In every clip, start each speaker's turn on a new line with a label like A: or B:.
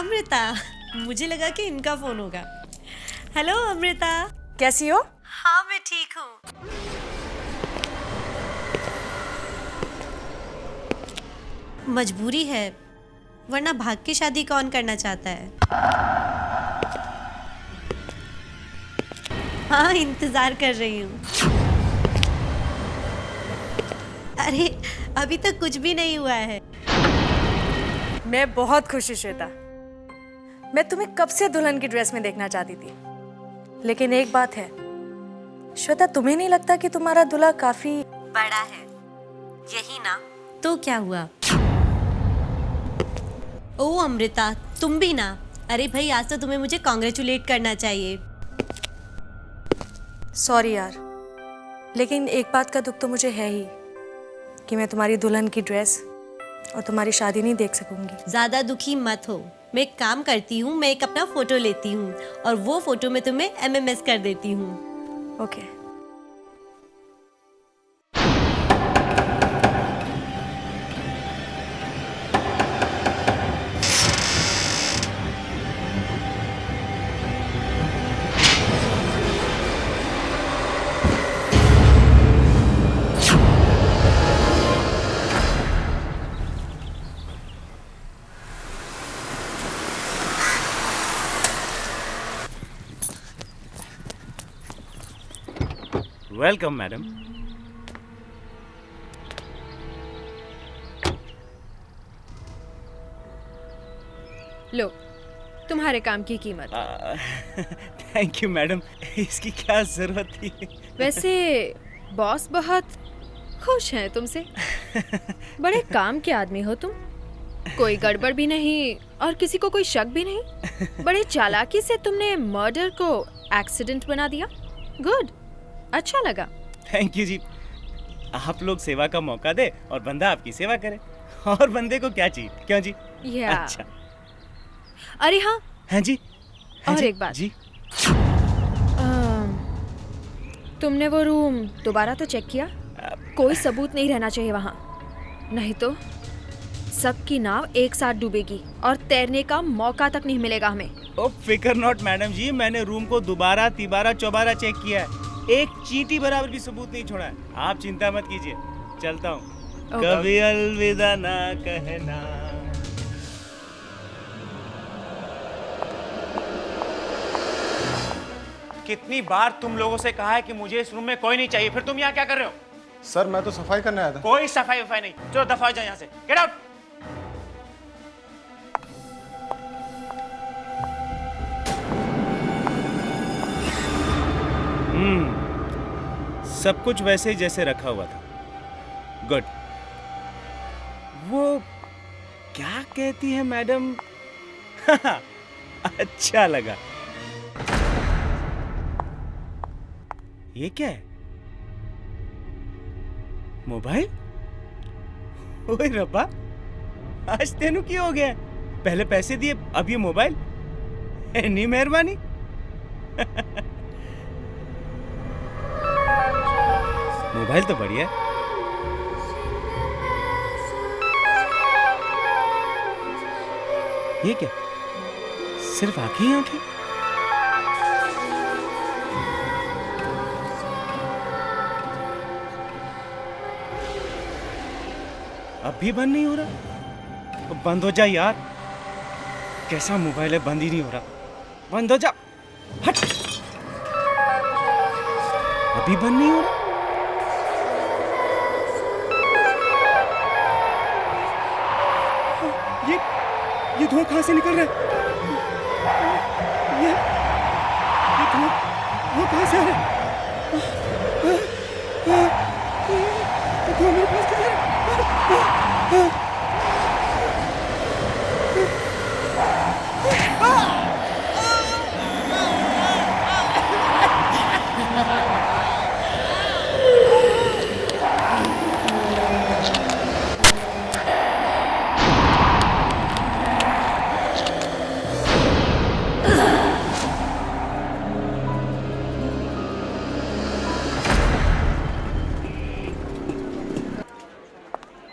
A: अमृता, मुझे लगा कि इनका फोन होगा। हेलो अमृता।
B: कैसी हो?
A: हाँ मैं ठीक हूँ। मजबूरी है, वरना भाग के शादी कौन करना चाहता है। हाँ इंतजार कर रही हूँ। अरे अभी तक कुछ भी नहीं हुआ है।
B: मैं बहुत खुश हूँ श्वेता। मैं तुम्हें कब से दुल्हन की ड्रेस में देखना चाहती थी, लेकिन एक बात है श्वेता, तुम्हें नहीं लगता कि तुम्हारा दूल्हा काफी
A: बड़ा है? यही ना। तो क्या हुआ? ओ अमृता, तुम भी ना। अरे भाई, आज तो तुम्हें मुझे कॉन्ग्रेचुलेट करना चाहिए।
B: सॉरी यार, लेकिन एक बात का दुख तो मुझे है ही कि मैं तुम्हारी दुल्हन की ड्रेस और तुम्हारी शादी नहीं देख सकूंगी।
A: ज्यादा दुखी मत हो। मैं एक काम करती हूँ, मैं एक अपना फोटो लेती हूँ और वो फोटो मैं तुम्हें MMS कर देती हूँ।
B: ओके।
C: Welcome madam.
D: लो, तुम्हारे काम की कीमत।
C: थैंक यू मैडम, इसकी क्या जरूरत थी?
D: वैसे बॉस बहुत खुश हैं तुमसे। बड़े काम के आदमी हो तुम। कोई गड़बड़ भी नहीं और किसी को कोई शक भी नहीं। बड़े चालाकी से तुमने मर्डर को एक्सीडेंट बना दिया। गुड, अच्छा लगा।
C: थैंक यू जी। आप लोग सेवा का मौका दे और बंदा आपकी सेवा करे, और बंदे को क्या चाहिए, क्यों जी?
D: या
C: अच्छा।
D: अरे हाँ,
C: हाँ जी। हाँ
D: और
C: जी,
D: एक बात
C: जी।
D: तुमने वो रूम दोबारा तो चेक किया? कोई सबूत नहीं रहना चाहिए वहाँ, नहीं तो सबकी नाव एक साथ डूबेगी और तैरने का मौका तक नहीं मिलेगा हमें।
C: ओ फिकर नॉट मैडम जी, मैंने रूम को दोबारा तिबारा चौबारा चेक किया है, एक चींटी बराबर भी सबूत नहीं छोड़ा है। आप चिंता मत कीजिए, चलता हूँ। कभी अलविदा ना कहना।
E: कितनी बार तुम लोगों से कहा है कि मुझे इस रूम में कोई नहीं चाहिए, फिर तुम यहाँ क्या कर रहे हो?
F: सर मैं तो सफाई करने आया था।
E: कोई सफाई वफाई नहीं, चलो दफा हो जाओ यहाँ से, गेट आउट।
C: सब कुछ वैसे ही जैसे रखा हुआ था। गुड। वो क्या कहती है मैडम? अच्छा लगा। ये क्या है? मोबाइल? ओए रब्बा, आज तेनू की हो गया? पहले पैसे दिए, अब ये मोबाइल? इतनी मेहरबानी। मोबाइल तो बढ़िया है। ये क्या? सिर्फ आंखें ही आंखें? अब भी बंद नहीं हो रहा? तो बंद हो जा यार। कैसा मोबाइल है, बंद ही नहीं हो रहा। बंद हो जा, हट। अभी बंद नहीं हो रहा। ये धुआं कहाँ से निकल रहा है? ये धुआं कहाँ से आ रहा है? ये धुआं मेरे पास कैसे आ रहा है?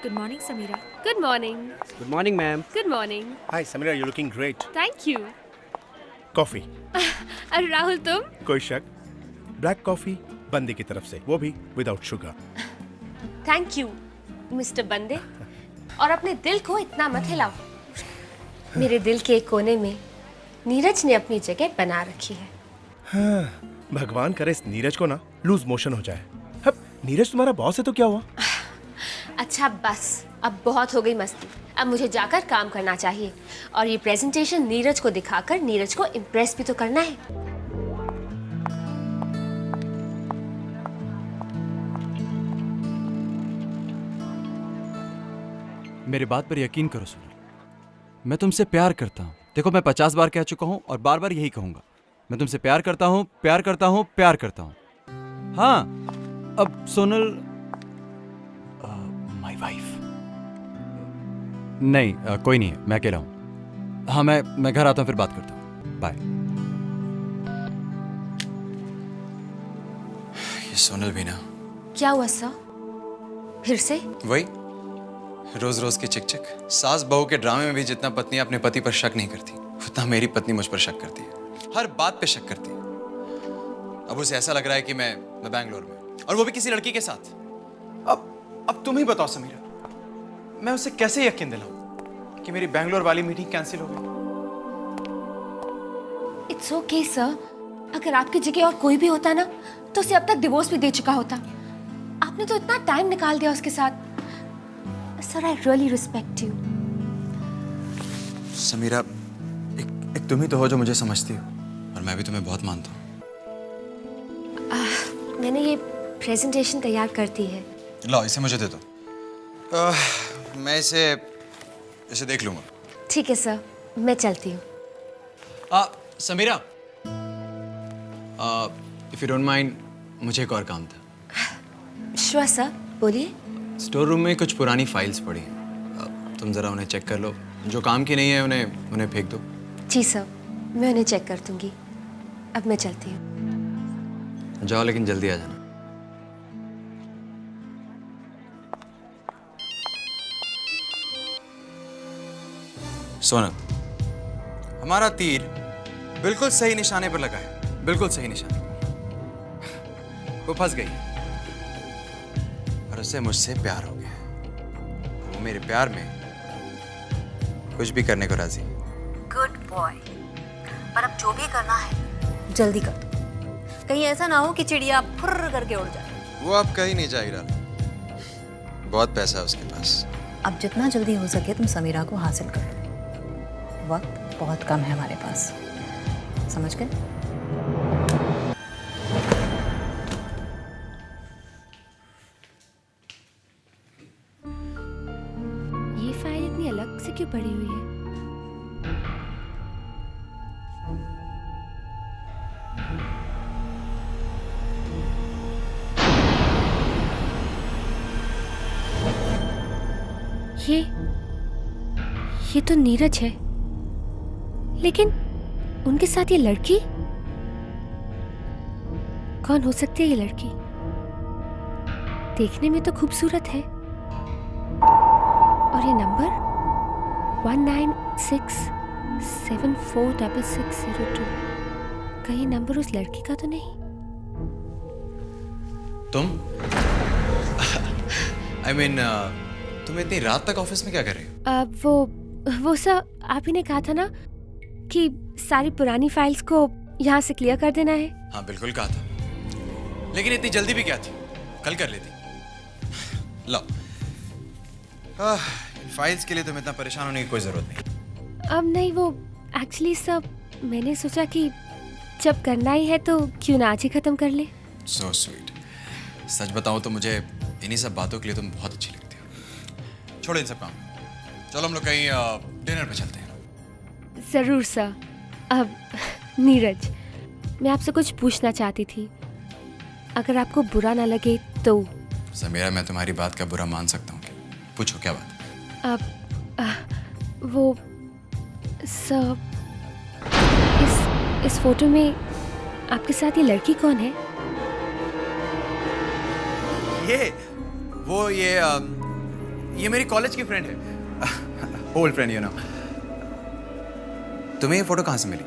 D: Good morning, Samira. Good morning.
G: Good morning, ma'am.
D: Good morning.
F: Hi, Samira, you're looking great.
D: Thank you.
F: Coffee
D: अरे राहुल तुम?
F: कोई शक? ब्लैक कॉफी बंदे की तरफ से, वो भी without sugar.
H: Thank you mister बंदे। और अपने दिल को इतना मत हिलाओ। मेरे दिल के एक कोने में नीरज ने अपनी जगह बना रखी है।
F: हाँ, भगवान करे इस नीरज को ना लूज मोशन हो जाए। अब नीरज तुम्हारा बॉस है तो क्या हुआ?
H: अच्छा बस, अब बहुत हो गई मस्ती। अब मुझे जाकर काम करना चाहिए और ये प्रेजेंटेशन नीरज को दिखाकर नीरज को इम्प्रेस भी तो करना है।
I: मेरी बात पर यकीन करो सोनल, मैं तुमसे प्यार करता हूँ। देखो मैं 50 बार कह चुका हूँ और बार बार यही कहूंगा। मैं तुमसे प्यार करता हूँ, प्यार करता हूँ, प्यार करता हूँ। हाँ, अब सोनल माय वाइफ नहीं, कोई नहीं है, मैं अकेला हूँ। हाँ, मैं घर आता हूँ, फिर बात करता हूँ। बाय। ये सोनल भी ना।
H: क्या हुआ सर? फिर से?
I: वही रोज रोज की चिक चिक। सास बहू के ड्रामे में भी जितना पत्नी अपने पति पर शक नहीं करती, उतना मेरी पत्नी मुझ पर शक करती है। हर बात पे शक करती है। अब उसे ऐसा लग रहा है कि मैं बैंगलोर में, और वो भी किसी लड़की के साथ। अब तुम ही बताओ समीरा, मैं उसे कैसे यकीन दिलाऊं कि मेरी बैंगलोर वाली मीटिंग कैंसिल हो गई?
H: It's okay sir. अगर आपकी जगह और कोई भी होता ना तो उसे अब तक डिवोर्स भी दे चुका होता। आपने तो इतना टाइम निकाल दिया उसके साथ। Sir I really respect you.
I: Sameera, एक तुम ही तो हो जो मुझे समझती हो, और मैं भी तुम्हें बहुत मानता हूँ।
H: मैंने ये प्रेजेंटेशन तैयार कर दी है।
I: लो इसे मुझे दे दो। मैं इसे देख लूंगा।
H: ठीक है सर, मैं चलती हूँ।
I: Sameera, if you don't mind, मुझे एक और काम था।
H: श्योर सर, बोलिए।
I: स्टोर रूम में कुछ पुरानी फाइल्स पड़ी हैं, तुम जरा उन्हें चेक कर लो। जो काम की नहीं है उन्हें फेंक दो।
H: जी सर, मैं उन्हें चेक कर दूंगी। अब मैं चलती हूँ।
I: जाओ, लेकिन जल्दी आ जाना। सोनल, हमारा तीर बिल्कुल सही निशाने पर लगा है, बिल्कुल सही निशाने पर। वो फंस गई और उसे मुझसे प्यार हो गया। वो मेरे प्यार में कुछ भी करने को राजी।
A: Good boy. पर अब जो भी करना है जल्दी कर दो, कहीं ऐसा ना हो कि चिड़िया फुर्र करके उड़ जाए।
I: वो अब कहीं नहीं जाएगा, बहुत पैसा है उसके पास।
J: अब जितना जल्दी हो सके तुम समीरा को हासिल करो। वक्त बहुत कम है हमारे पास, समझ गए?
H: ये फाइल इतनी अलग से क्यों पड़ी हुई है? ये तो नीरज है, लेकिन उनके साथ ये लड़की कौन हो सकती है? ये लड़की देखने में तो खूबसूरत है, और ये नंबर 1967466602, कहीं नंबर उस लड़की का तो नहीं?
I: तुम I mean, तुम इतनी रात तक ऑफिस में क्या कर रहे हो?
H: वो सर, आप ही ने कहा था ना कि सारी पुरानी फाइल्स को यहाँ से क्लियर कर देना है।
I: हाँ बिल्कुल कहा था, लेकिन इतनी जल्दी भी क्या थी, कल कर लेती। लो, इन फाइल्स के लिए तुम्हें इतना परेशान होने की कोई जरूरत नहीं।
H: अब नहीं, वो एक्चुअली सब मैंने सोचा कि जब करना ही है तो क्यों ना आज ही खत्म कर ले।
I: So sweet। सच बताऊं तो मुझे इन्हीं सब बातों के लिए तुम बहुत अच्छी लगती हो। छोड़ो इन सब काम, चलो हम लोग कहीं डिनर पे चलते हैं।
H: जरूर सर। अब नीरज, मैं आपसे कुछ पूछना चाहती थी, अगर आपको बुरा ना लगे तो।
I: समीरा, मैं तुम्हारी बात का बुरा मान सकता हूँ, पूछो क्या बात।
H: अब वो सर, इस फोटो में आपके साथ ये लड़की कौन है?
I: ये मेरी कॉलेज की फ्रेंड है, ओल्ड फ्रेंड यू नो। तुम्हें ये फोटो कहाँ से मिली?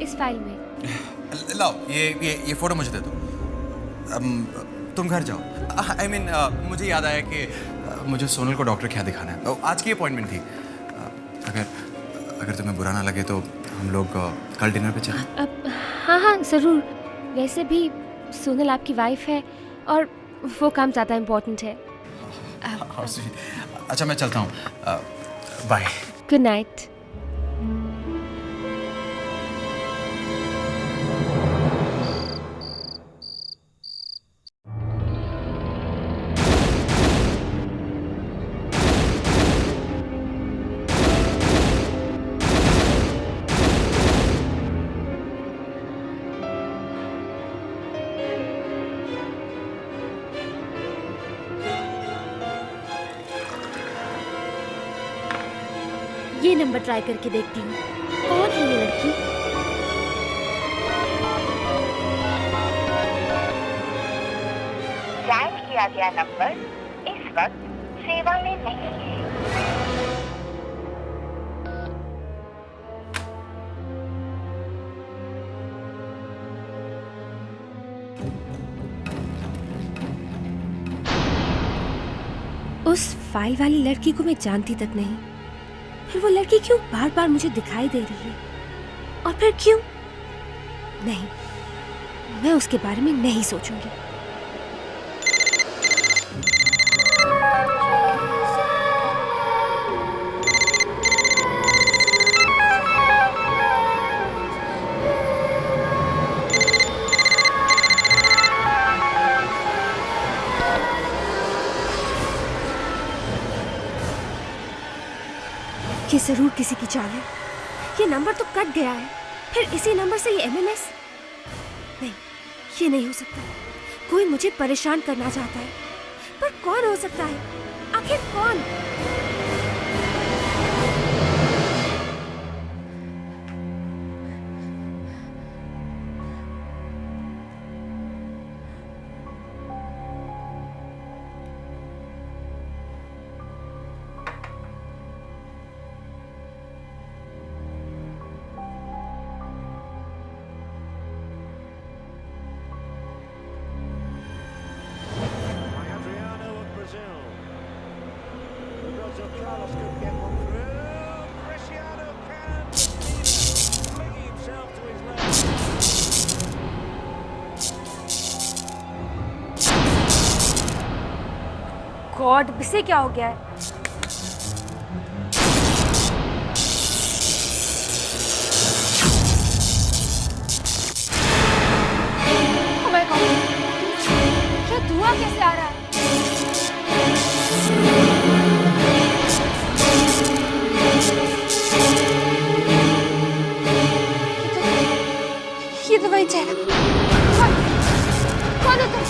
H: इस फाइल में।
I: लाओ ये फोटो मुझे दे दो। तुम घर जाओ। I mean, मुझे याद आया कि मुझे सोनल को डॉक्टर के यहाँ दिखाना है। तो आज की अपॉइंटमेंट थी। अगर तुम्हें बुरा ना लगे तो हम लोग कल डिनर पे चलें।
H: हाँ ज़रूर। वैसे भी सोनल आपकी वाइफ है और वो काम ज़्यादा इम्पोर्टेंट है।
I: अच्छा मैं चलता हूँ, बाय।
H: Good night. ये नंबर ट्राई करके देखती हूँ, कौन है ये लड़की?
G: डायल किया गया नंबर इस वक्त सेवा में नहीं है।
H: उस फाइल वाली लड़की को मैं जानती तक नहीं, फिर वो लड़की क्यों बार बार मुझे दिखाई दे रही है? और फिर क्यों? नहीं, मैं उसके बारे में नहीं सोचूंगी। ये जरूर किसी की चाल है। ये नंबर तो कट गया है, फिर इसी नंबर से ये एमएमएस? नहीं, ये नहीं हो सकता। कोई मुझे परेशान करना चाहता है, पर कौन हो सकता है? आखिर कौन? गॉड, इसे क्या हो गया है? Oh my God! ये धुआं कैसे आ रहा है? ये तो वही चेहरा। कौन है तुम?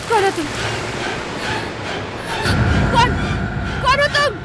H: कौन हो तुम? कौन हो तुम?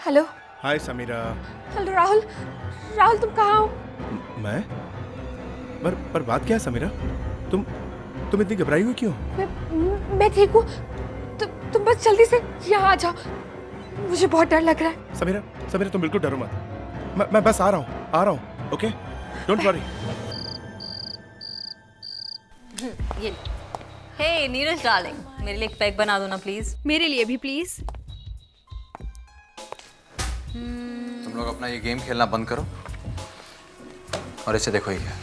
H: हेलो।
F: हाय समीरा।
H: हेलो राहुल। राहुल तुम कहाँ हो?
F: मैं? पर बात क्या है समीरा? तुम इतनी घबराई हुई क्यों?
H: मैं ठीक हूँ। तुम बस जल्दी से यहाँ आ जाओ, मुझे बहुत डर लग रहा है।
F: समीरा तुम बिल्कुल डरो मत। मैं बस आ रहा हूँ। Okay, don't worry.
A: ये हे नीरज डार्लिंग, मेरे लिए एक पैक बना दो ना प्लीज।
D: मेरे लिए भी प्लीज।
I: तुम लोग अपना ये गेम खेलना बंद करो और इसे देखो ये क्या है।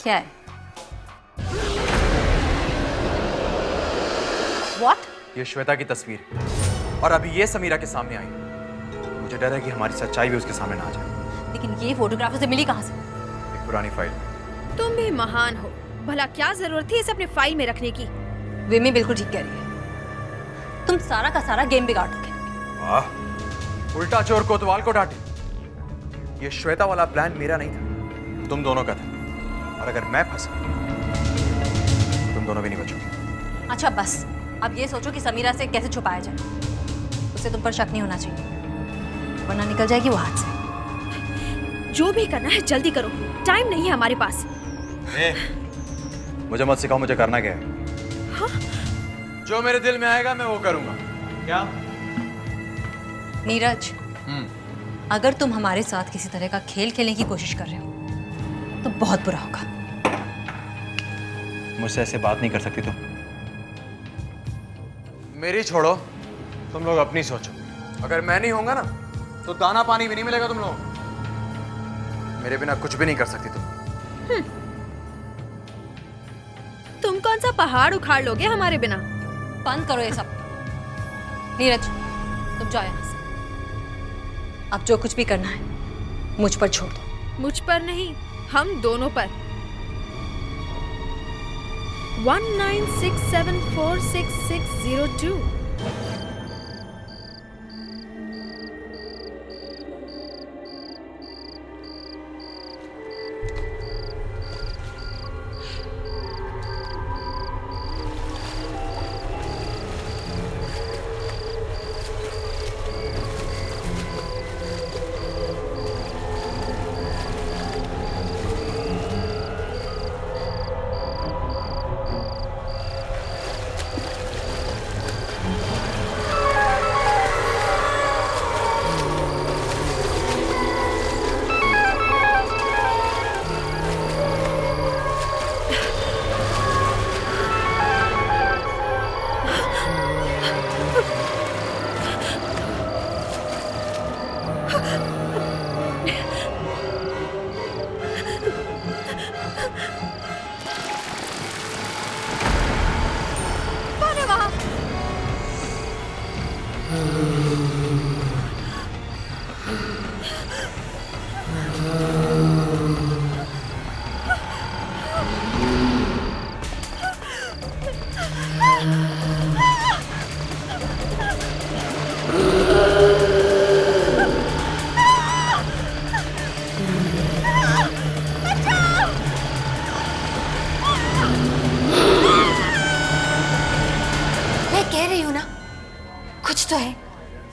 J: क्या है? What?
I: ये श्वेता की तस्वीर है और अभी ये समीरा के सामने आई। मुझे डर है कि हमारी सच्चाई भी उसके सामने ना आ जाए।
J: लेकिन ये फोटोग्राफ उसे मिली कहाँ से?
I: एक पुरानी फाइल।
D: तुम भी महान हो। भला क्या जरूरत थी इसे अपने फाइल में रखने की?
J: विमी बिल्कुल ठीक कह रही है। तुम सारा का सारा गेम बिगाड़ दोगे।
I: वाह, उल्टा चोर कोतवाल को डांटे। ये श्वेता वाला प्लान मेरा नहीं था, तुम दोनों का था। और अगर मैं फंसा तो तुम दोनों भी नहीं बचोगे।
J: अच्छा बस, अब ये सोचो कि समीरा से कैसे छुपाया जाए। उसे तुम पर शक नहीं होना चाहिए, वरना निकल जाएगी वो हाथ से।
D: जो भी करना है जल्दी करो, टाइम नहीं है हमारे पास।
I: मुझे मत सिखाओ मुझे करना क्या है।
D: हाँ?
I: जो मेरे दिल में आएगा मैं वो करूंगा। क्या?
J: नीरज, अगर तुम हमारे साथ किसी तरह का खेल खेलने की कोशिश कर रहे हो तो बहुत बुरा होगा।
I: मुझसे ऐसे बात नहीं कर सकती तुम। मेरी छोड़ो, तुम लोग अपनी सोचो। अगर मैं नहीं होऊंगा ना तो दाना पानी भी नहीं मिलेगा तुम लोगों को। मेरे बिना कुछ भी नहीं कर सकती तुम।
D: तुम कौन सा पहाड़ उखाड़ लोगे हमारे बिना?
J: बंद करो ये सब। नीरज, तुम जाओ यहाँ से। अब जो कुछ भी करना है मुझ पर छोड़ दो।
D: मुझ पर नहीं, हम दोनों पर। 1967466602।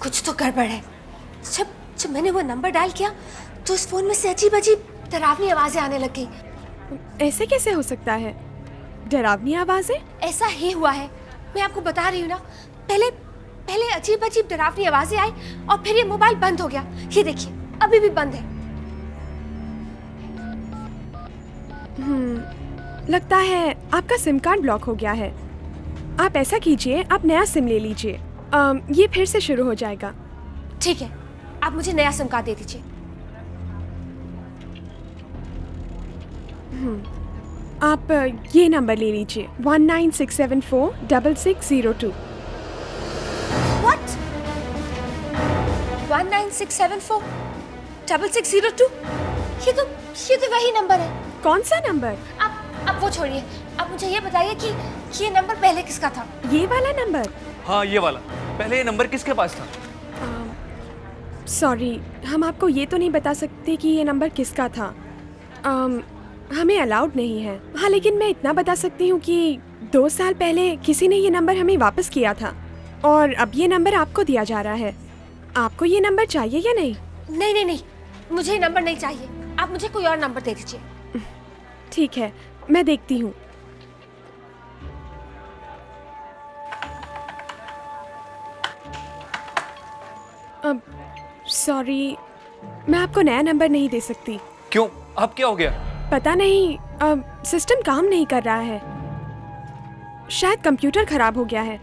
H: कुछ तो गड़बड़ है। जब मैंने वो नंबर डायल किया तो उस फोन में से अजीब अजीब डरावनी आवाजें आने लग गई।
K: ऐसे कैसे हो सकता है? डरावनी आवाजें?
H: ऐसा ही हुआ है, मैं आपको बता रही हूँ ना। पहले अजीब अजीब डरावनी आवाजें आई और फिर ये मोबाइल बंद हो गया। ये देखिए अभी भी बंद है।
K: लगता है आपका सिम कार्ड ब्लॉक हो गया है। आप ऐसा कीजिए, आप नया सिम ले लीजिए। ये फिर से शुरू हो जाएगा।
H: ठीक है, आप मुझे नया सिम कार्ड दे दीजिए।
K: आप ये नंबर ले लीजिए 1967466602।
H: What? 1967466602? ये तो वही नंबर है।
K: कौन सा नंबर?
H: आप वो छोड़िए, आप मुझे ये बताइए कि ये नंबर पहले किसका था?
K: ये वाला नंबर?
E: हाँ ये वाला। पहले ये नंबर किसके पास था?
K: सॉरी, हम आपको ये तो नहीं बता सकते कि ये नंबर किसका था। हमें अलाउड नहीं है। हाँ, लेकिन मैं इतना बता सकती हूँ कि 2 साल पहले किसी ने ये नंबर हमें वापस किया था और अब ये नंबर आपको दिया जा रहा है। आपको ये नंबर चाहिए या नहीं?
H: नहीं, मुझे ये नंबर नहीं चाहिए। आप मुझे कोई और नंबर दे दीजिए।
K: ठीक है, मैं देखती हूँ। अब सॉरी, मैं आपको नया नंबर नहीं दे सकती।
E: क्यों? अब क्या हो गया?
K: पता नहीं, अब सिस्टम काम नहीं कर रहा है। शायद कंप्यूटर खराब हो गया है।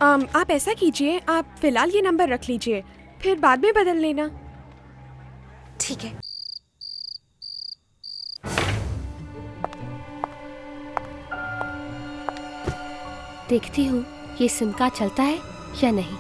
K: आप ऐसा कीजिए, आप फिलहाल ये नंबर रख लीजिए, फिर बाद में बदल लेना।
H: ठीक है। देखती हूँ ये सिम कार्ड चलता है या नहीं।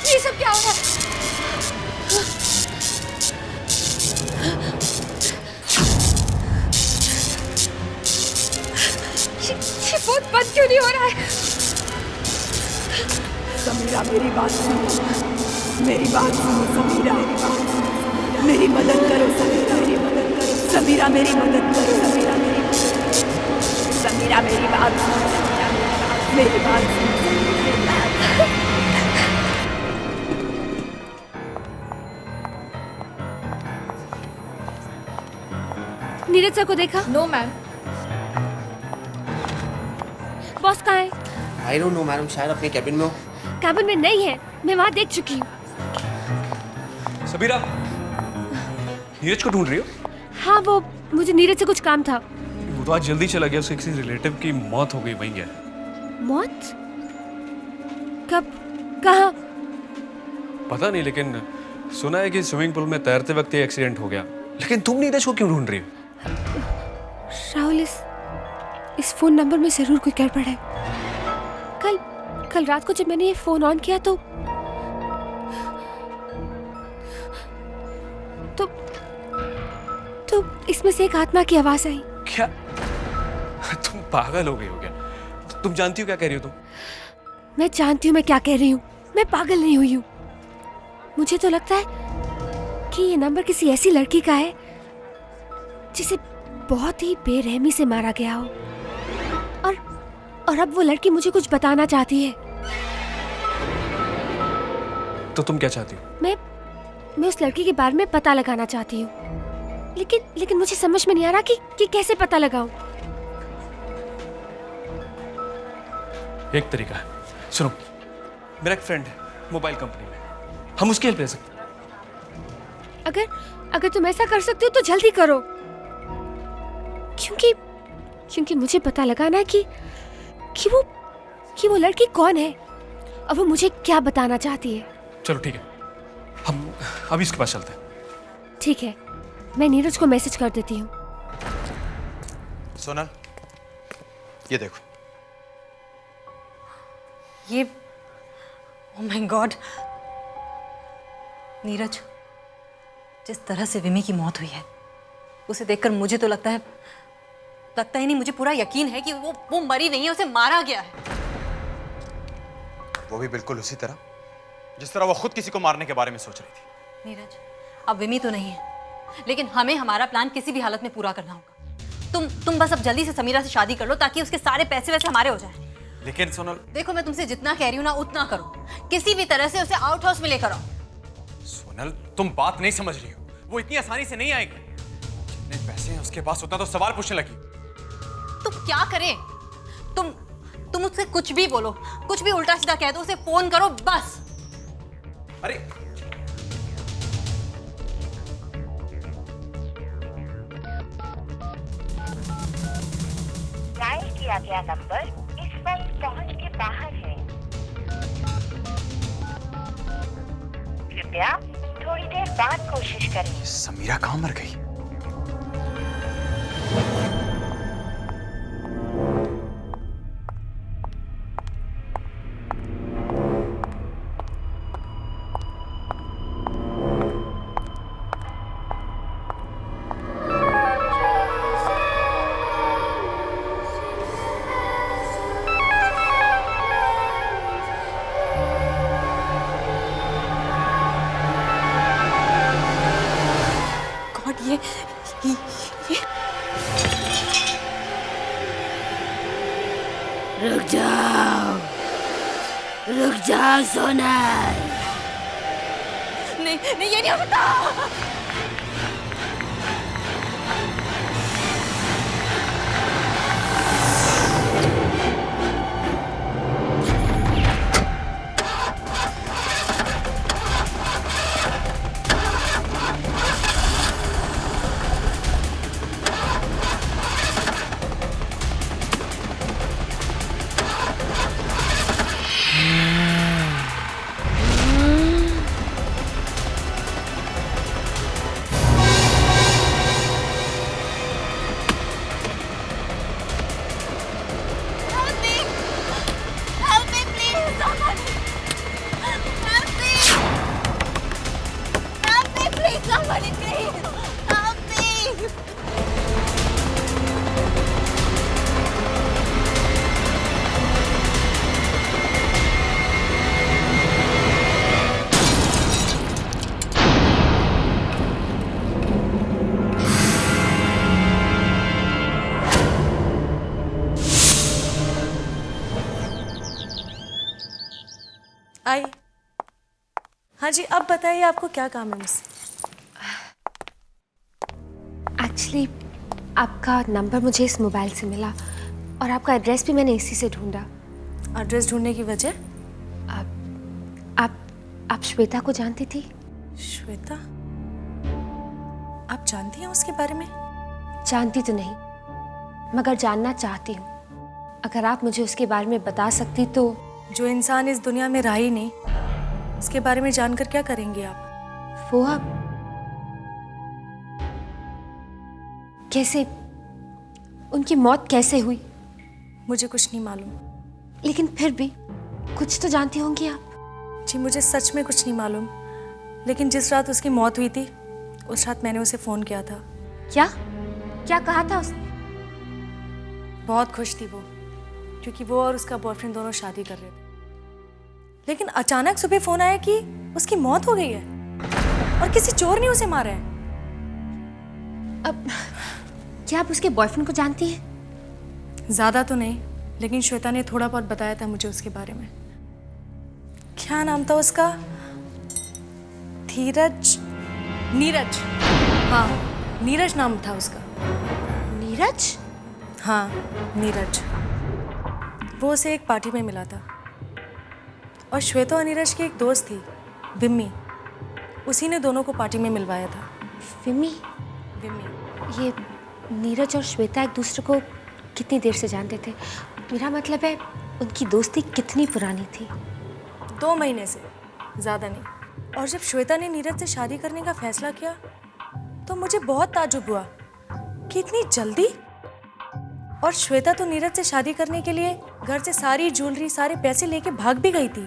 J: ये सब क्या हो रहा है? ये फोन बंद क्यों नहीं हो रहा है?
L: समीरा मेरी बात सुनो, मेरी बात सुनो समीरा, मेरी मदद करो समीरा, मेरी मदद करो समीरा, मेरी मदद करो समीरा, समीरा मेरी बात सुनो, मेरी बात सुनो।
H: नीरज सर को देखा?
J: No ma'am.
H: बॉस कहाँ है?
M: आई डोंट नो मैडम, शायद अपने कैबिन में हो।
H: कैबिन में नहीं है, मैं वहाँ देख चुकी हूँ।
I: सबीरा, नीरज को ढूंढ रही हो?
H: हाँ, वो मुझे नीरज से कुछ काम था।
N: वो तो आज जल्दी चला गया, उसके किसी रिलेटिव की मौत हो गई, वहीं गया।
H: मौत? कब? कहाँ?
N: पता नहीं, लेकिन सुना है कि स्विमिंग पूल में तैरते वक्त ही एक्सीडेंट हो गया। लेकिन तुम नीरज को क्यों ढूंढ रही हो?
H: राहुल, इस फोन नंबर में जरूर कोई गड़बड़ है। कल रात को जब मैंने ये फोन ऑन किया तो इसमें से एक आत्मा की आवाज आई।
N: क्या? तुम पागल हो गई हो क्या? तुम जानती हो क्या कह रही हो तुम?
H: मैं जानती हूँ मैं क्या कह रही हूँ, मैं पागल नहीं हुई हूँ। मुझे तो लगता है कि ये नंबर किसी ऐसी लड़की का है जिसे बहुत ही बेरहमी से मारा गया हो, और अब वो लड़की मुझे कुछ बताना चाहती है।
N: तो तुम क्या चाहती हो?
H: मैं उस लड़की के बारे में पता लगाना चाहती हूँ, लेकिन मुझे समझ में नहीं आ रहा कि कैसे पता लगाऊं।
N: एक तरीका है, सुनो, मेरा एक फ्रेंड है मोबाइल कंपनी में, हम उसकी हेल्प ले सकते हैं।
H: अगर तुम ऐसा कर सकते हो तो जल्दी करो, क्योंकि मुझे पता लगाना है कि वो लड़की कौन है और वो मुझे क्या बताना चाहती है।
N: चलो ठीक है, हम अभी इसके पास चलते हैं।
H: ठीक है, मैं नीरज को मैसेज कर देती हूँ।
I: सोनल, ये देखो।
A: ये ओह माय गॉड, नीरज, जिस तरह से विमी की मौत हुई है उसे देखकर मुझे तो लगता ही नहीं, मुझे पूरा यकीन है कि वो मरी नहीं है, उसे मारा गया है।
I: वो भी बिल्कुल उसी तरह जिस तरह वो खुद किसी को मारने के बारे में सोच रही थी।
A: नीरज, अब विमी तो नहीं है, लेकिन हमें हमारा प्लान किसी भी हालत में पूरा करना होगा। तुम बस अब जल्दी से समीरा से शादी कर लो ताकि उसके सारे पैसे वैसे हमारे हो जाएं।
I: लेकिन सोनल,
A: देखो, मैं तुमसे जितना कह रही हूँ ना उतना करो, किसी भी तरह से उसे आउट हाउस में लेकर आओ।
I: सोनल, तुम बात नहीं समझ रही हो, वो इतनी आसानी से नहीं आएगी। जितने पैसे हैं उसके पास उतना तो सवाल पूछने लगी।
A: तुम क्या करें? तुम उससे कुछ भी बोलो, कुछ भी उल्टा सीधा कह दो, उसे फोन करो बस।
I: अरे
G: डायल किया गया नंबर इस वक्त पहुंच के बाहर है। कृपया थोड़ी देर बाद कोशिश करें।
I: समीरा कहाँ मर गई?
H: रुक जाओ सोनल।
A: नहीं, ये नहीं होता।
B: आई। हाँ जी, अब बताइए आपको क्या काम है मुझसे?
H: एक्चुअली आपका नंबर मुझे इस मोबाइल से मिला और आपका एड्रेस भी मैंने इसी से ढूंढा।
B: एड्रेस ढूंढने की वजह?
H: आप श्वेता को जानती थी?
B: श्वेता? आप जानती हैं उसके बारे में?
H: जानती तो नहीं, मगर जानना चाहती हूँ। अगर आप मुझे उसके बारे में बता सकती तो।
B: जो इंसान इस दुनिया में रहा ही नहीं, उसके बारे में जानकर क्या करेंगे आप?
H: वो आप कैसे, उनकी मौत कैसे हुई?
B: मुझे कुछ नहीं मालूम।
H: लेकिन फिर भी कुछ तो जानती होंगी आप।
B: जी मुझे सच में कुछ नहीं मालूम, लेकिन जिस रात उसकी मौत हुई थी उस रात मैंने उसे फ़ोन किया था।
H: क्या कहा था उसने?
B: बहुत खुश थी वो, क्योंकि वो और उसका बॉयफ्रेंड दोनों शादी कर रहे थे। लेकिन अचानक सुबह फ़ोन आया कि उसकी मौत हो गई है और किसी चोर ने उसे मारा है।
H: अब क्या आप उसके बॉयफ्रेंड को जानती हैं?
B: ज़्यादा तो नहीं, लेकिन श्वेता ने थोड़ा बहुत बताया था मुझे उसके बारे में। क्या नाम था उसका? नीरज। हाँ, नीरज नाम था उसका।
H: नीरज?
B: हाँ, नीरज। वो उसे एक पार्टी में मिला था और श्वेता और नीरज की एक दोस्त थी, विम्मी। उसी ने दोनों को पार्टी में मिलवाया था।
H: विम्मी?
B: विम्मी।
H: ये नीरज और श्वेता एक दूसरे को कितनी देर से जानते थे? मेरा मतलब है उनकी दोस्ती कितनी पुरानी थी?
B: 2 महीने से, ज़्यादा नहीं। और जब श्वेता ने नीरज से शादी करने का फैसला किया तो मुझे बहुत ताज्जुब हुआ कि इतनी जल्दी। और श्वेता तो नीरज से शादी करने के लिए घर से सारी ज्वेलरी, सारे पैसे लेके भाग भी गई थी।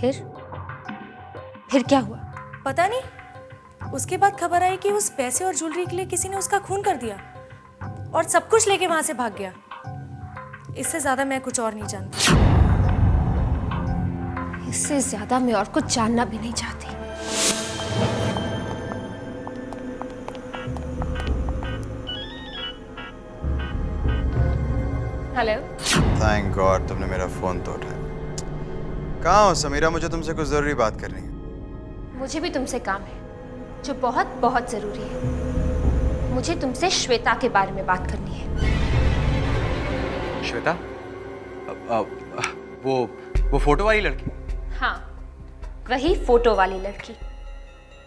H: फिर क्या हुआ?
B: पता नहीं। उसके बाद खबर आई कि उस पैसे और ज्वेलरी के लिए किसी ने उसका खून कर दिया और सब कुछ लेके वहां से भाग गया। इससे ज्यादा मैं कुछ और नहीं जानती।
H: इससे ज्यादा मैं और कुछ जानना भी नहीं चाहती।
D: हेलो।
I: थैंक गॉड तुमने मेरा फोन तो उठाया। कहाँ हो समीरा? मुझे तुमसे कुछ जरूरी बात करनी है।
H: मुझे भी तुमसे काम है जो बहुत बहुत जरूरी है। मुझे तुमसे श्वेता के बारे में बात करनी है।
I: श्वेता? वो फोटो वाली लड़की?
H: हाँ, वही फोटो वाली लड़की।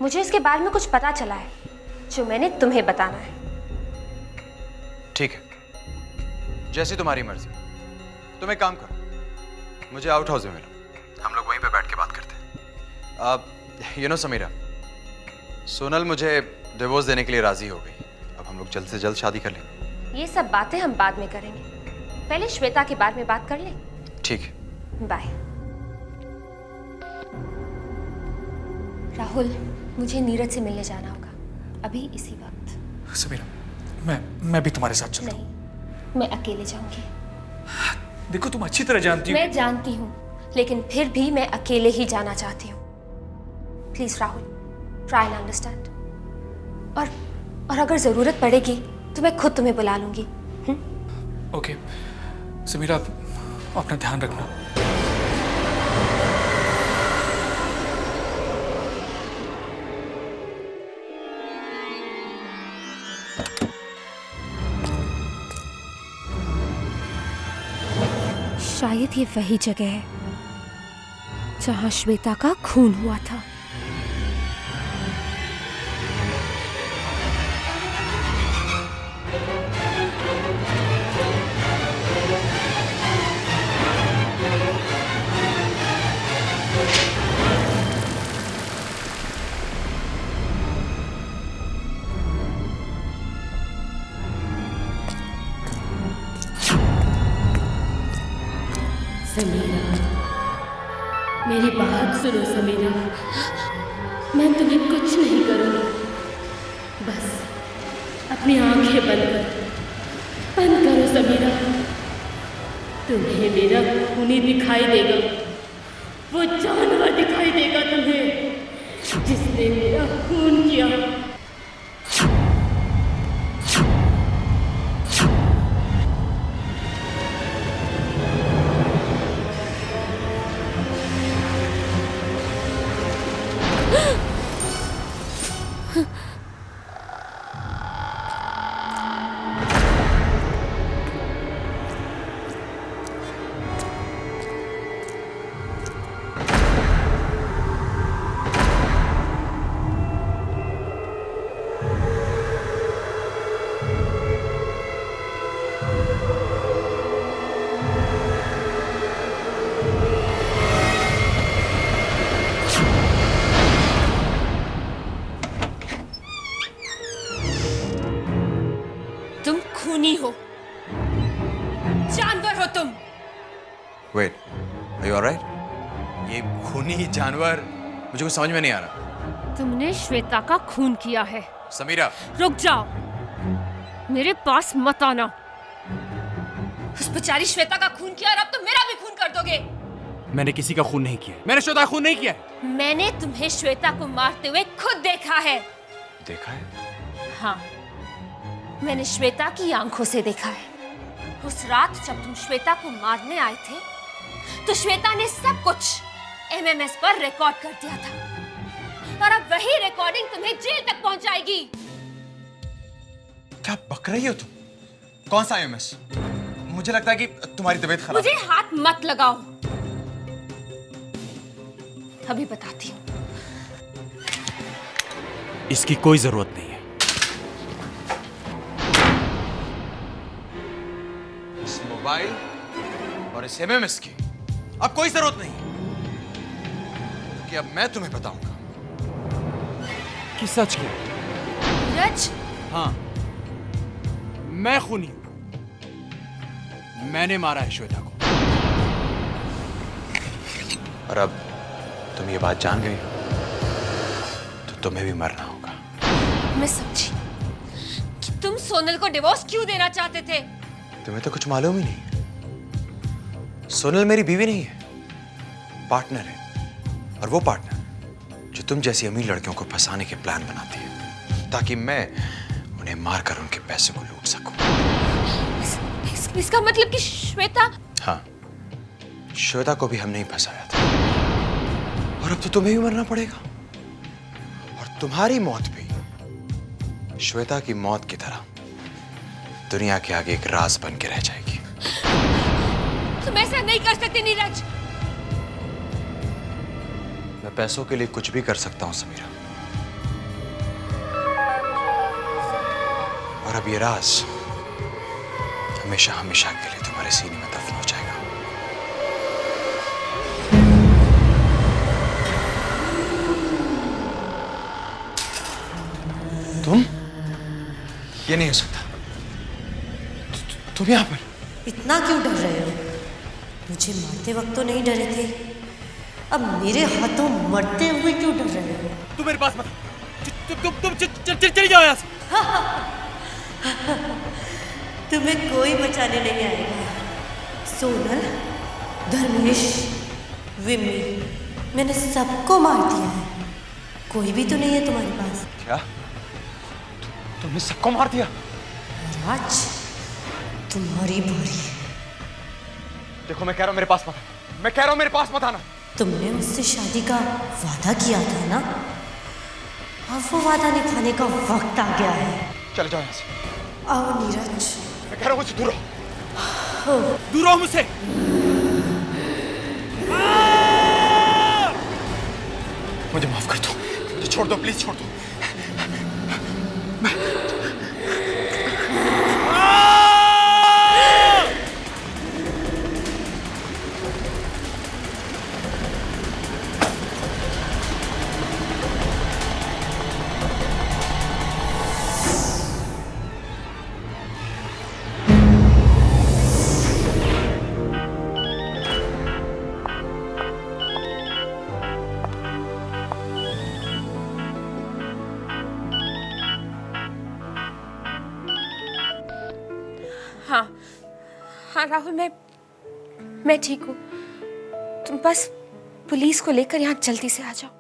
H: मुझे इसके बारे में कुछ पता चला है जो मैंने तुम्हें बताना है।
I: ठीक है, जैसी तुम्हारी मर्जी। तुम एक काम करो, मुझे आउट हाउस में मिलो, हम लोग वहीं पे बैठ के बात करते हैं। यू नो समीरा, सोनल मुझे डिवोर्स देने के लिए राजी हो गई। अब हम लोग जल्द से जल्द शादी कर लेंगे।
H: ये सब बातें हम बाद में करेंगे, पहले श्वेता के बारे में बात कर लें।
I: ठीक है,
H: बाय। राहुल, मुझे नीरज से मिलने जाना होगा अभी इसी वक्त।
N: समीरा, मैं भी तुम्हारे साथ चलता हूँ।
H: नहीं, मैं अकेले जाऊंगी।
N: देखो तुम अच्छी तरह जानती हो।
H: मैं जानती हूँ, लेकिन फिर भी मैं अकेले ही जाना चाहती हूँ। Please Rahul, try and understand. और अगर जरूरत पड़ेगी तो मैं खुद तुम्हें बुला लूंगी।
N: ओके समीरा, अपना ध्यान रखना।
H: शायद ये वही जगह है जहां श्वेता का खून हुआ था।
O: समीरा, मेरी बात सुनो समीरा, मैं तुम्हें कुछ नहीं करूँगी। बस अपनी आंखें बंद करो समीरा। तुम्हें मेरा खूनी दिखाई देगा, वो जानवर दिखाई देगा तुम्हें जिसने मेरा खून किया। तुम खूनी हो, जानवर हो तुम।
I: Wait, are you alright? ये खूनी जानवर मुझे कुछ समझ में नहीं आ रहा।
O: तुमने श्वेता का खून किया है।
I: समीरा,
O: रुक जाओ, मेरे पास मत आना। उस बेचारी श्वेता का खून किया और अब तुम मेरा भी खून कर दोगे।
N: मैंने किसी का खून नहीं किया। मैंने श्वेता का खून नहीं किया।
O: मैंने तुम्हें श्वेता को मारते हुए खुद देखा है।
I: देखा है?
O: हाँ, मैंने श्वेता की आंखों से देखा है। उस रात जब तुम श्वेता को मारने आए थे तो श्वेता ने सब कुछ एमएमएस पर रिकॉर्ड कर दिया था और अब वही रिकॉर्डिंग तुम्हें जेल तक पहुंचाएगी।
I: क्या बक रही हो तुम? कौन सा एमएमएस? मुझे लगता है कि तुम्हारी तबीयत खराब
O: मुझे हाथ मत लगाओ, अभी बताती हूँ।
N: इसकी कोई जरूरत नहीं है।
I: इस मोबाइल और इस एमएमएस की अब कोई जरूरत नहीं, क्योंकि अब मैं तुम्हें बताऊंगा
N: कि सच क्या?
O: नीरज,
N: हाँ, मैं खूनी हूं। मैंने मारा है श्वेता को।
I: और अब तुम ये बात जान गई तो तुम्हें भी मरना होगा।
O: मैं समझी कि तुम सोनल को डिवोर्स क्यों देना चाहते थे।
I: तुम्हें तो कुछ मालूम ही नहीं। सोनल मेरी बीवी नहीं है, पार्टनर है। और वो पार्टनर जो तुम जैसी अमीर लड़कियों को फंसाने के प्लान बनाती है ताकि मैं उन्हें मारकर उनके पैसे को लूट सकूं।
O: इसका मतलब कि श्वेता?
I: हाँ, श्वेता को भी हमने ही फंसाया था और अब तो तुम्हें भी मरना पड़ेगा। और तुम्हारी मौत भी श्वेता की मौत की तरह दुनिया के आगे एक राज बन के रह जाएगी।
O: तुम ऐसा नहीं कर सकते नीरज।
I: मैं पैसों के लिए कुछ भी कर सकता हूं समीरा, और अब ये राज हमेशा हमेशा के लिए तुम्हारे सीने में दफन हो जाएगा। तुम? ये नहीं हो सकता। तुम यहां पर?
P: इतना क्यों डर रहे हो? मुझे मारते वक्त तो नहीं डरे थे, अब मेरे हाथों मरते हुए क्यों डर रहे हो?
N: तुम मेरे पास मत। तुम चली जाओ यहाँ से।
P: तुम्हें कोई बचाने नहीं आएगा। सोनल, धर्मेश, विमी, मैंने सबको मार दिया है। कोई भी तो नहीं है तुम्हारे पास।
I: क्या? तुमने सबको मार दिया?
P: राज, तुम्हारी बारी।
I: देखो, मैं कह रहा हूं मेरे पास मत आना। मैं कह रहा हूं मेरे पास मत आना।
P: तुमने मुझसे शादी का वादा किया था ना? अब वो वादा निभाने का वक्त आ गया है।
I: चले जाओ यहाँ से।
P: आओ नीरज।
I: मैं कह रहा हूं मुझसे दूर रहो।
N: दूर रहो मुझसे।
I: मुझे माफ कर दो, मुझे छोड़ दो, प्लीज छोड़ दो।
O: हाँ हाँ राहुल, मैं ठीक हूँ। तुम बस पुलिस को लेकर यहाँ जल्दी से आ जाओ।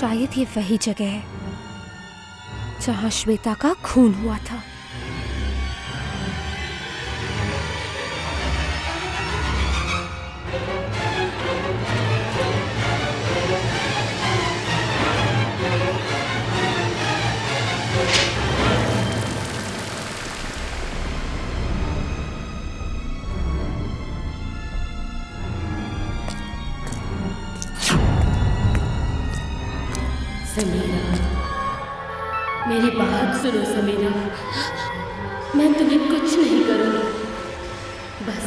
H: शायद ये वही जगह है जहां श्वेता का खून हुआ था।
Q: समीरा, मेरी बात सुनो समीरा, मैं तुम्हें कुछ नहीं करूँगी। बस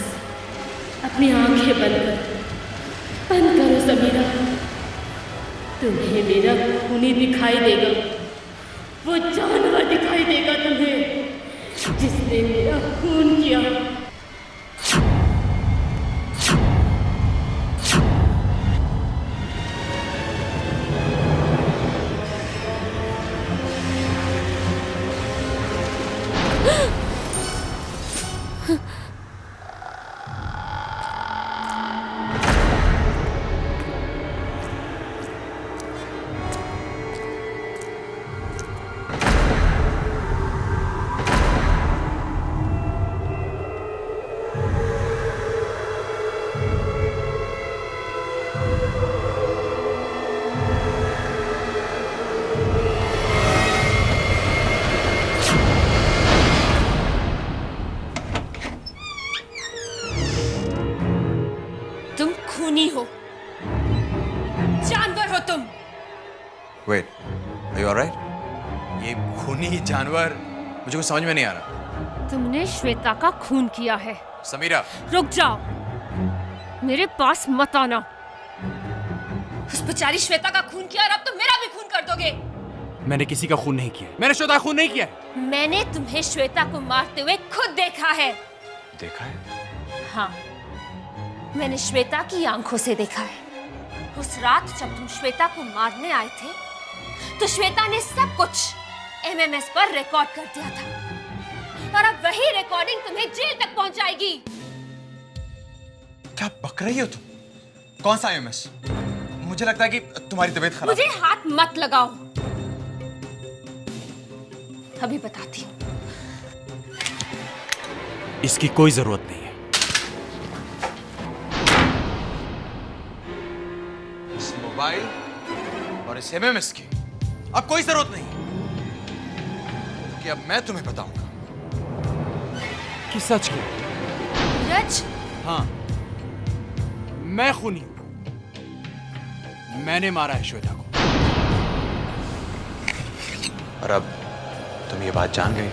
Q: अपनी आंखें बंद करो समीरा। तुम्हें मेरा खूनी दिखाई देगा, वो जानवर दिखाई देगा तुम्हें जिसने मेरा खून किया।
O: तुम खूनी हो, जानवर हो तुम।
I: Wait, are you alright? ये खूनी जानवर मुझे कुछ समझ में नहीं आ रहा।
O: तुमने श्वेता का खून किया है।
I: समीरा,
O: रुक जाओ, मेरे पास मत आना। उस बेचारी श्वेता का खून किया और अब तुम मेरा भी खून कर दोगे।
N: मैंने किसी का खून नहीं किया। मैंने श्वेता का खून नहीं किया।
O: मैंने तुम्हें श्वेता को मारते हुए खुद देखा है।
I: देखा है?
O: हाँ, मैंने श्वेता की आंखों से देखा है। उस रात जब तुम श्वेता को मारने आए थे तो श्वेता ने सब कुछ एमएमएस पर रिकॉर्ड कर दिया था और अब वही रिकॉर्डिंग तुम्हें जेल तक पहुंचाएगी।
I: क्या बक रही हो तुम? कौन सा एमएमएस? मुझे लगता है कि तुम्हारी तबीयत खराब।
O: मुझे हाथ मत लगाओ, अभी बताती हूँ।
N: इसकी कोई जरूरत नहीं है।
I: इस मोबाइल और इस एमएमएस की अब कोई जरूरत नहीं कि अब मैं तुम्हें बताऊंगा
N: कि सच की।
O: नीरज,
N: हाँ, मैं खूनी हूं। मैंने मारा है श्वेता को।
I: और अब तुम ये बात जान गई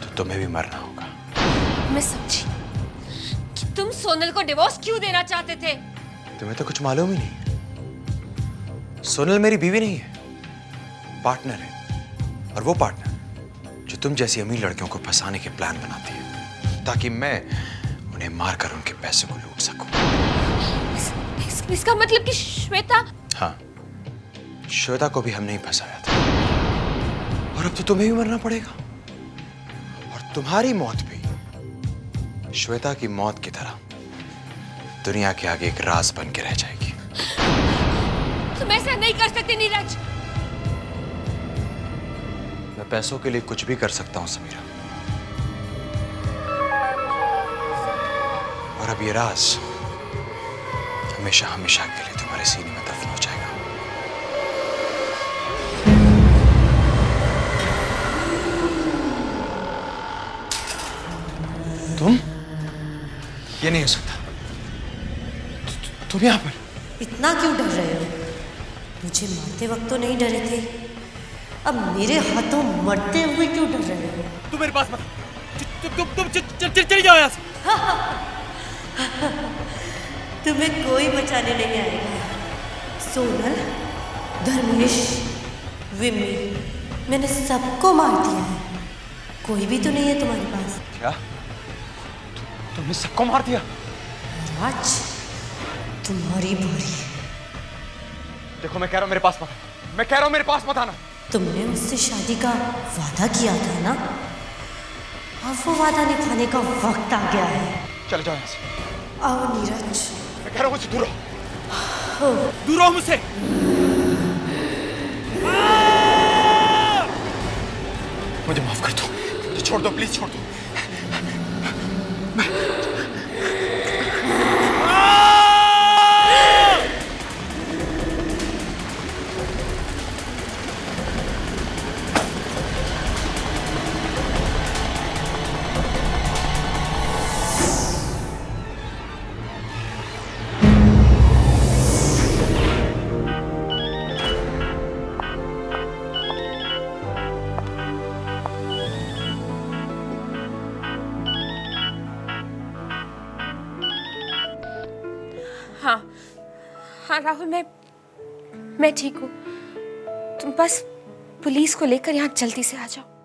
I: तो तुम्हें भी मरना होगा।
O: मैं समझी कि तुम सोनल को डिवोर्स क्यों देना चाहते थे।
I: तुम्हें तो कुछ मालूम ही नहीं। सोनल मेरी बीवी नहीं है, पार्टनर है। और वो पार्टनर जो तुम जैसी अमीर लड़कियों को फंसाने के प्लान बनाती है ताकि मैं उन्हें मारकर उनके पैसे को लूट सकूं।
O: इसका मतलब कि श्वेता?
I: हाँ, श्वेता को भी हमने ही फंसाया था और अब तो तुम्हें भी मरना पड़ेगा। और तुम्हारी मौत भी श्वेता की मौत की तरह दुनिया के आगे एक राज बन के रह जाएगी।
O: तुम ऐसा नहीं कर सकते नीरज।
I: मैं पैसों के लिए कुछ भी कर सकता हूं समीरा, और अब ये राज हमेशा हमेशा के लिए तुम्हारे सीने में दफन हो जाएगा। तुम? ये नहीं हो सकता। तुम यहां पर
P: इतना क्यों डर रहे हो? मुझे मारते वक्त तो नहीं डरे थे, अब मेरे हाथों मरते हुए क्यों डर रहे हो?
N: तुम मेरे पास मत। तुम चली जाओ यहाँ से।
P: तुम्हें कोई बचाने नहीं आएगा। सोनल, धर्मेश, विमी, मैंने सबको मार दिया है। कोई भी तो नहीं है तुम्हारे पास।
I: क्या? तुमने सबको मार दिया?
P: राज, तुम्हारी बारी।
I: देखो, मैं कह रहा हूं मेरे पास मत आना। मैं कह रहा हूं मेरे पास मत आना।
P: तुमने मुझसे शादी का वादा किया था ना? अब वो वादा निभाने का वक्त आ गया है।
I: चले जाओ यहाँ से।
P: आओ नीरज।
I: मैं कह रहा हूं मुझसे दूर रहो।
N: दूर रहो मुझसे। छोड़ दो प्लीज, छोड़ दो।
K: हाँ राहुल, मैं ठीक हूँ। तुम बस पुलिस को लेकर यहाँ जल्दी से आ जाओ।